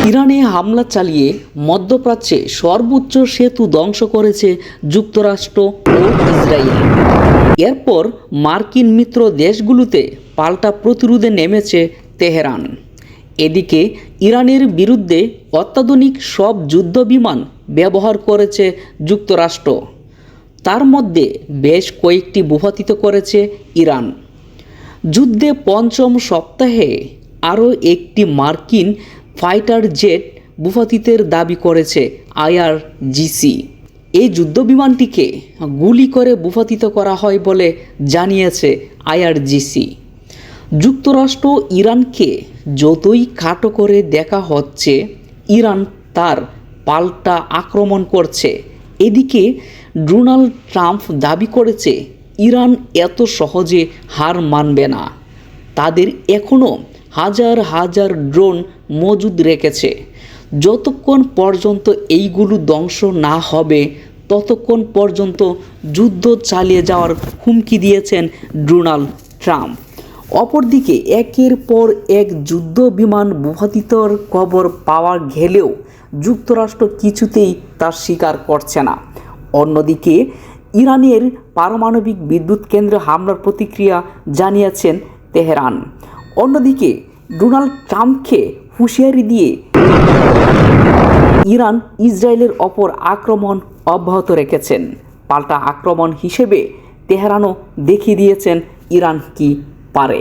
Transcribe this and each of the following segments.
ইরানে হামলা চালিয়ে মধ্যপ্রাচ্যে সর্বোচ্চ সেতু ধ্বংস করেছে যুক্তরাষ্ট্র ও ইসরায়েল। এরপর মার্কিন মিত্র দেশগুলোতে পাল্টা প্রতিরোধে নেমেছে তেহরান। এদিকে ইরানের বিরুদ্ধে অত্যাধুনিক সব যুদ্ধবিমান ব্যবহার করেছে যুক্তরাষ্ট্র। তার মধ্যে বেশ কয়েকটি ভূপাতিত করেছে ইরান। যুদ্ধে পঞ্চম সপ্তাহে আরও একটি মার্কিন ফাইটার জেট ভূপাতিতের দাবি করেছে আইআরজিসি। এই যুদ্ধবিমানটিকে গুলি করে ভূপাতিত করা হয় বলে জানিয়েছে আইআরজিসি। যুক্তরাষ্ট্র ইরানকে যতই খাটো করে দেখা হচ্ছে, ইরান তার পাল্টা আক্রমণ করছে। এদিকে ডোনাল্ড ট্রাম্প দাবি করেছে ইরান এত সহজে হার মানবে না। তাদের এখনও হাজার হাজার ড্রোন মজুদ রেখেছে। যতক্ষণ পর্যন্ত এইগুলো ধ্বংস না হবে ততক্ষণ পর্যন্ত যুদ্ধ চালিয়ে যাওয়ার হুমকি দিয়েছেন ডোনাল্ড ট্রাম্প। অপরদিকে একের পর এক যুদ্ধ বিমান ভূপাতিতর খবর পাওয়া গেলেও যুক্তরাষ্ট্র কিছুতেই তা স্বীকার করছে না। অন্যদিকে ইরানের পারমাণবিক বিদ্যুৎ কেন্দ্রে হামলার প্রতিক্রিয়া জানিয়েছেন তেহরান। অন্যদিকে ডোনাল্ড ট্রাম্পকে হুঁশিয়ারি দিয়ে ইরান ইসরায়েলের ওপর আক্রমণ অব্যাহত রেখেছেন। পাল্টা আক্রমণ হিসেবে তেহরানও দেখিয়ে দিয়েছেন ইরান কি পারে।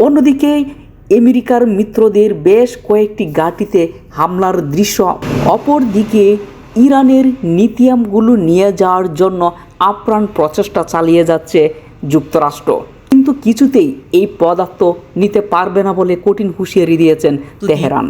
অন্যদিকে আমেরিকার মিত্রদের বেশ কয়েকটি ঘাঁটিতে হামলার দৃশ্য। অপরদিকে ইরানের লিথিয়ামগুলো নিয়ে যাওয়ার জন্য আপ্রাণ প্রচেষ্টা চালিয়ে যাচ্ছে যুক্তরাষ্ট্র, কিন্তু কিছুতেই এই পদার্থ নিতে পারবে না বলে কঠিন হুঁশিয়ারি দিয়েছেন তেহরান।